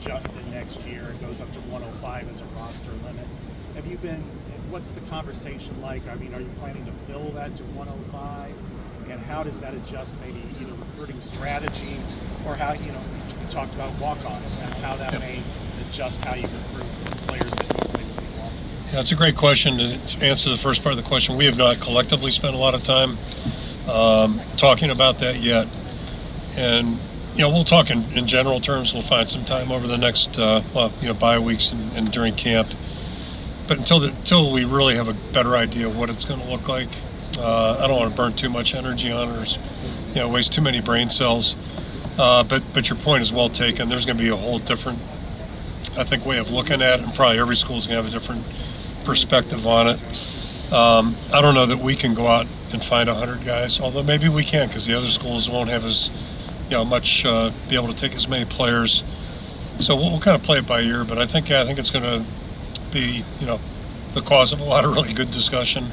adjusted next year. It goes up to 105 as a roster limit. What's the conversation like? I mean, are you planning to fill that to 105? And how does that adjust maybe either recruiting strategy or how, you talked about walk-ons and how that may adjust how you recruit players that normally would be walk-ons? Yeah, that's a great question. To answer the first part of the question, we have not collectively spent a lot of time talking about that yet. And, we'll talk in general terms. We'll find some time over the next, bye weeks and during camp. But until we really have a better idea of what it's going to look like, I don't want to burn too much energy on it or, waste too many brain cells. But your point is well taken. There's going to be a whole different, I think, way of looking at it, and probably every school is going to have a different perspective on it. I don't know that we can go out and find 100 guys, although maybe we can because the other schools won't have as, much, be able to take as many players. So we'll kind of play it by ear, but I think it's going to be, the cause of a lot of really good discussion.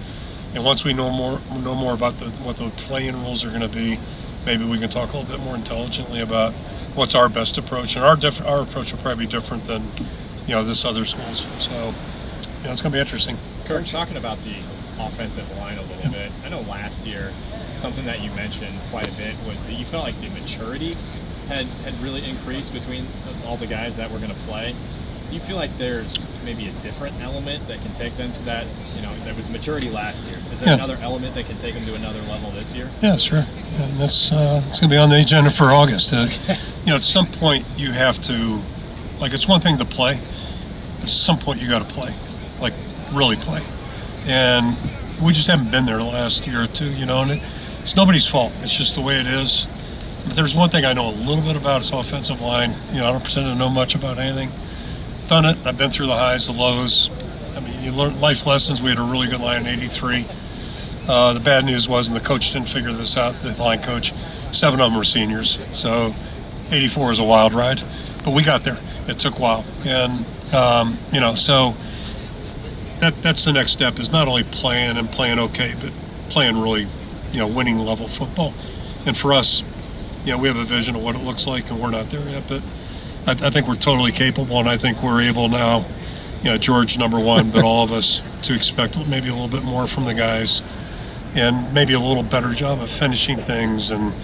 And once we know more about what the playing rules are going to be, maybe we can talk a little bit more intelligently about what's our best approach. And our approach will probably be different than, this other school's. So, it's going to be interesting. Kirk, talking about the offensive line a little bit, I know last year something that you mentioned quite a bit was that you felt like the maturity had really increased between all the guys that were going to play. Do you feel like there's maybe a different element that can take them to that? There was maturity last year. Is there another element that can take them to another level this year? Yeah, sure. Yeah, and that's it's going to be on the agenda for August. At some point you have to, it's one thing to play, but at some point you got to play, really play. And we just haven't been there the last year or two, and it's nobody's fault. It's just the way it is. But there's one thing I know a little bit about, it's offensive line. I don't pretend to know much about anything. Done it. I've been through the highs, the lows. I mean, you learn life lessons. We had a really good line in '83. The bad news was, and the coach didn't figure this out, the line coach, 7 of them were seniors. So '84 was a wild ride, but we got there. It took a while. And, so that's the next step, is not only playing okay, but playing really, winning level football. And for us, we have a vision of what it looks like, and we're not there yet, but I think we're totally capable, and I think we're able now, George number one, but all of us, to expect maybe a little bit more from the guys and maybe a little better job of finishing things and,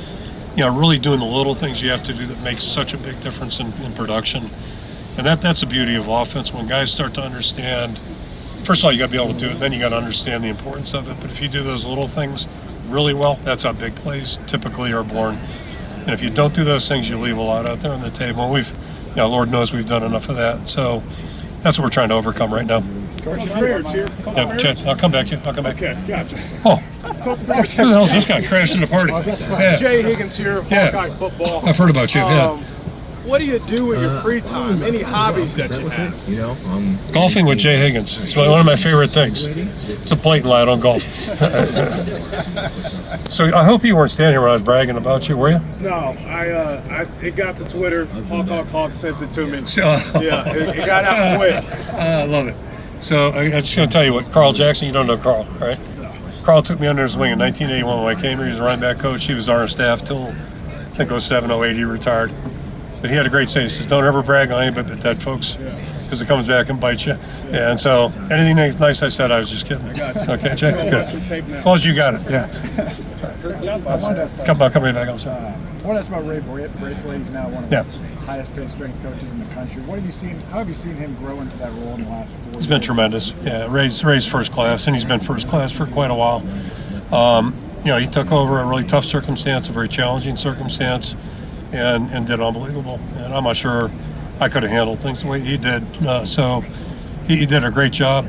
really doing the little things you have to do that makes such a big difference in production. And that's the beauty of offense. When guys start to understand, first of all, you got to be able to do it, then you got to understand the importance of it. But if you do those little things really well, that's how big plays typically are born. And if you don't do those things, you leave a lot out there on the table. Lord knows we've done enough of that. So that's what we're trying to overcome right now. Coach Ferentz here. I'll come back to you. Okay, gotcha. Oh, who the hell is this guy crashing the party? Oh, that's fine. Yeah. Jay Higgins here, Hawkeye Football. I've heard about you, What do you do in your free time? Any hobbies that you have? Golfing with Jay Higgins. It's one of my favorite things. It's a blatant lie, I don't golf. So I hope you weren't standing here when I was bragging about you, were you? No, it got to Twitter. Hawk sent it to me. Yeah, it got out quick. I love it. So I'm just going to tell you what, Carl Jackson, you don't know Carl, right? No. Carl took me under his wing in 1981 when I came here. He was a running back coach. He was on our staff till, I think, 07, 08, he retired. But he had a great saying. He says, don't ever brag on anybody but dead folks, because it comes back and bites you. Yeah, and so anything nice I said, I was just kidding. I got you. Okay, Jay? Good. As long as you got it, yeah. Come right back. I'm sorry. I want to ask about Ray Braithwaite. He's now one of the highest paid strength coaches in the country. How have you seen him grow into that role in the last 4 years? He's been tremendous. Yeah, Ray's first class, and he's been first class for quite a while. He took over a really tough circumstance, a very challenging circumstance, and did unbelievable. And I'm not sure I could have handled things the way he did. So he did a great job.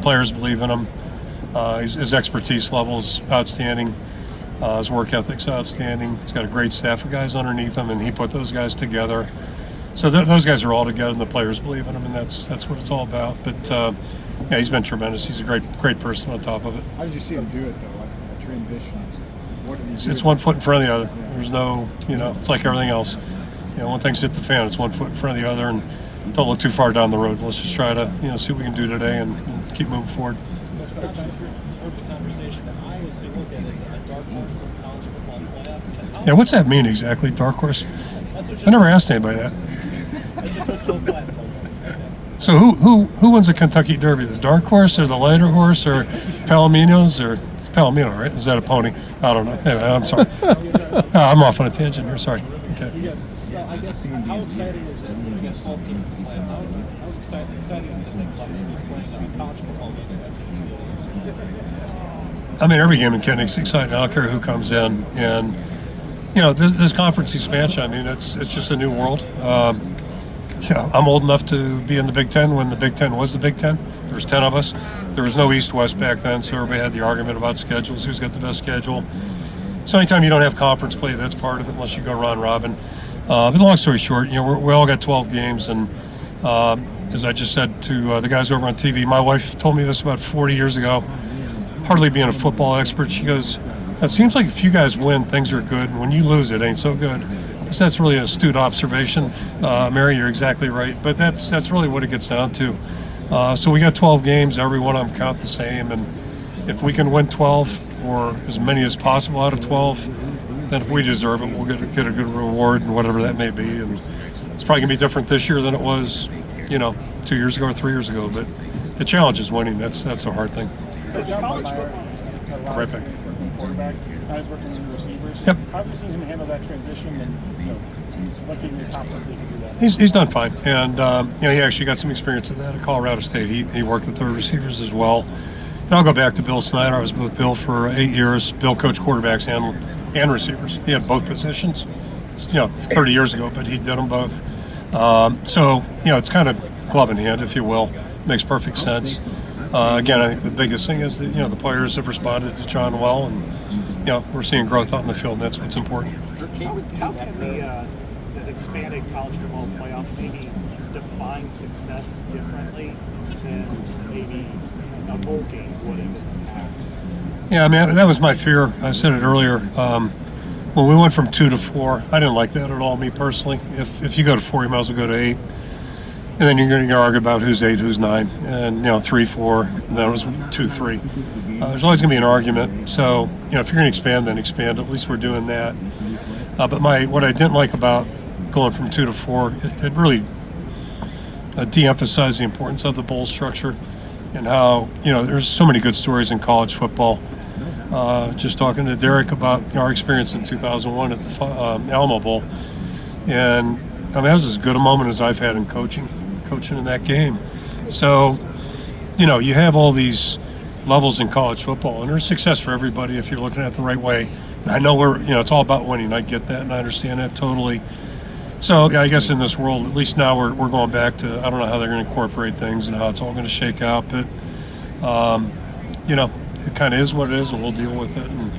Players believe in him. His expertise level is outstanding. His work ethic's outstanding. He's got a great staff of guys underneath him, and he put those guys together. So those guys are all together, and the players believe in him, and that's what it's all about. But he's been tremendous. He's a great person on top of it. How did you see him do it though? Like the transition. It's one foot in front of the other. Yeah. There's no, it's like everything else. When things hit the fan, it's one foot in front of the other, and don't look too far down the road. Let's just try to, see what we can do today and keep moving forward. Yeah, what's that mean exactly, dark horse? I never asked anybody that. So who wins the Kentucky Derby? The dark horse or the lighter horse or Palomino's or it's Palomino, right? Is that a pony? I don't know. Anyway, I'm sorry. I'm off on a tangent here. Sorry. Okay. So I guess how exciting is it to get 12 teams to play? How exciting is it to think about maybe playing a college football game? I mean, every game in Kentucky's exciting. I don't care who comes in, and this conference expansion. I mean, it's just a new world. I'm old enough to be in the Big Ten when the Big Ten was the Big Ten. There was 10 of us. There was no East-West back then, so everybody had the argument about schedules, who's got the best schedule. So anytime you don't have conference play, that's part of it, unless you go round robin. But long story short, we all got 12 games, and as I just said to the guys over on TV, my wife told me this about 40 years ago, hardly being a football expert. She goes, it seems like if you guys win, things are good, and when you lose, it ain't so good. So that's really an astute observation. Mary, you're exactly right. But that's really what it gets down to. So we got 12 games. Every one of them count the same. And if we can win 12 or as many as possible out of 12, then if we deserve it, we'll get a good reward and whatever that may be. And it's probably going to be different this year than it was, 2 years ago or 3 years ago. But the challenge is winning. That's a hard thing. Right back. Quarterbacks, now he's working with receivers. Yep. How have you seen him handle that transition, and what gave you the confidence that he can do that? He's done fine, and he actually got some experience of that at Colorado State. He worked with their receivers as well. And I'll go back to Bill Snyder. I was with Bill for 8 years. Bill coached quarterbacks and receivers. He had both positions, 30 years ago, but he did them both. So it's kind of glove in hand, if you will. Makes perfect sense. Again, I think the biggest thing is that the players have responded to John well, and we're seeing growth out in the field, and that's what's important. How can the expanded college football playoff maybe define success differently than maybe a bowl game would have in the past? Yeah, I mean, that was my fear. I said it earlier. When we went from 2 to 4, I didn't like that at all, me personally. If you go to 4, you might as well go to 8. And then you're going to argue about who's 8, who's 9, and 3, 4, and then it was 2, 3. There's always going to be an argument. So if you're going to expand, then expand. At least we're doing that. But what I didn't like about going from 2 to 4, it really de-emphasized the importance of the bowl structure and how there's so many good stories in college football. Just talking to Derek about our experience in 2001 at the Alamo Bowl, and I mean that was as good a moment as I've had in coaching in that game. So, you have all these levels in college football, and there's success for everybody if you're looking at it the right way. And I know it's all about winning. I get that, and I understand that totally. So, I guess in this world, at least now we're going back to, I don't know how they're going to incorporate things and how it's all going to shake out, but, it kind of is what it is, and we'll deal with it. And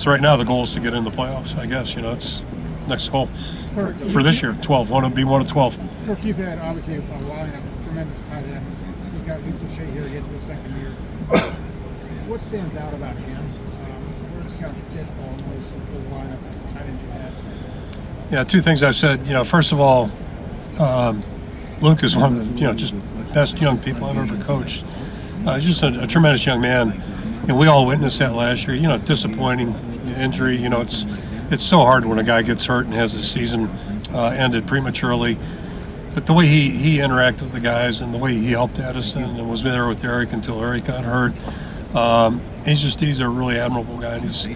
so right now the goal is to get in the playoffs, I guess. It's next goal. Kirk, for this year, 12. Want to be one of 12. Kirk, you've had obviously a line of tremendous tight ends. You've got Luke Lachey here getting the second year. What stands out about him? Where it's kind of fit all those lineup of tight ends you have? Yeah, two things I've said. First of all, Luke is one of the just best young people I've ever coached. He's just a tremendous young man, and we all witnessed that last year. Disappointing injury. It's so hard when a guy gets hurt and has his season ended prematurely. But the way he interacted with the guys and the way he helped Addison and was there with Eric until Eric got hurt, he's a really admirable guy. And he's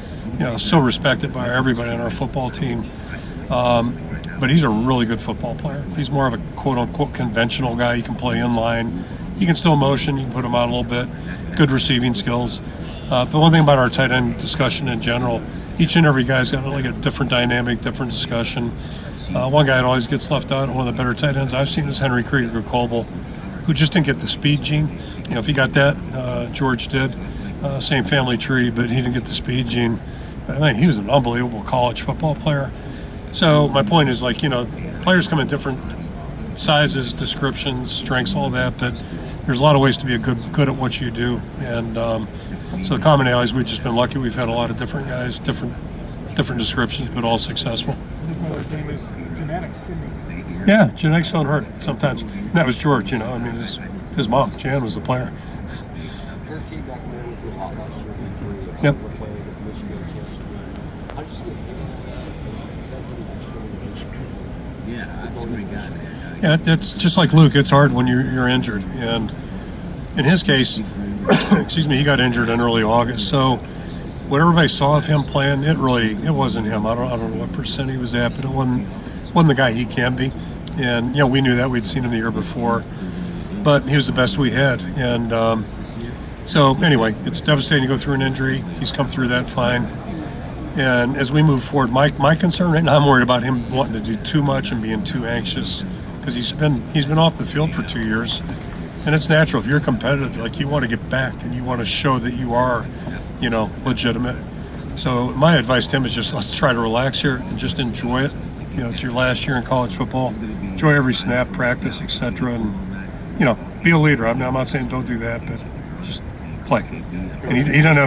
so respected by everybody on our football team. But he's a really good football player. He's more of a quote-unquote conventional guy. He can play in line. He can still motion. You can put him out a little bit. Good receiving skills. But one thing about our tight end discussion in general, each and every guy's got a different dynamic, different discussion. One guy that always gets left out, one of the better tight ends I've seen is Henry Krieger-Coble, who just didn't get the speed gene. If he got that, George did. Same family tree, but he didn't get the speed gene. I mean, he was an unbelievable college football player. So my point is, players come in different sizes, descriptions, strengths, all that, but there's a lot of ways to be good at what you do. And so the commonality is we've just been lucky. We've had a lot of different guys, different descriptions, but all successful. Another thing is genetics, didn't he? Yeah, genetics don't hurt sometimes. And that was George, I mean, his mom, Jan, was the player. Yep. Yeah, it's just like Luke. It's hard when you're injured, and in his case, excuse me, he got injured in early August. So what everybody saw of him playing, it wasn't him. I don't know what percent he was at, but it wasn't the guy he can be. And we knew that. We'd seen him the year before, but he was the best we had. And so anyway, it's devastating to go through an injury. He's come through that fine. And as we move forward, my concern right now, I'm worried about him wanting to do too much and being too anxious, because he's been off the field for 2 years, and it's natural. If you're competitive, like, you want to get back and you want to show that you are, legitimate. So my advice to him is just, let's try to relax here and just enjoy it. It's your last year in college football. Enjoy every snap, practice, etc., and be a leader. I'm not saying don't do that, but just play. And he doesn't have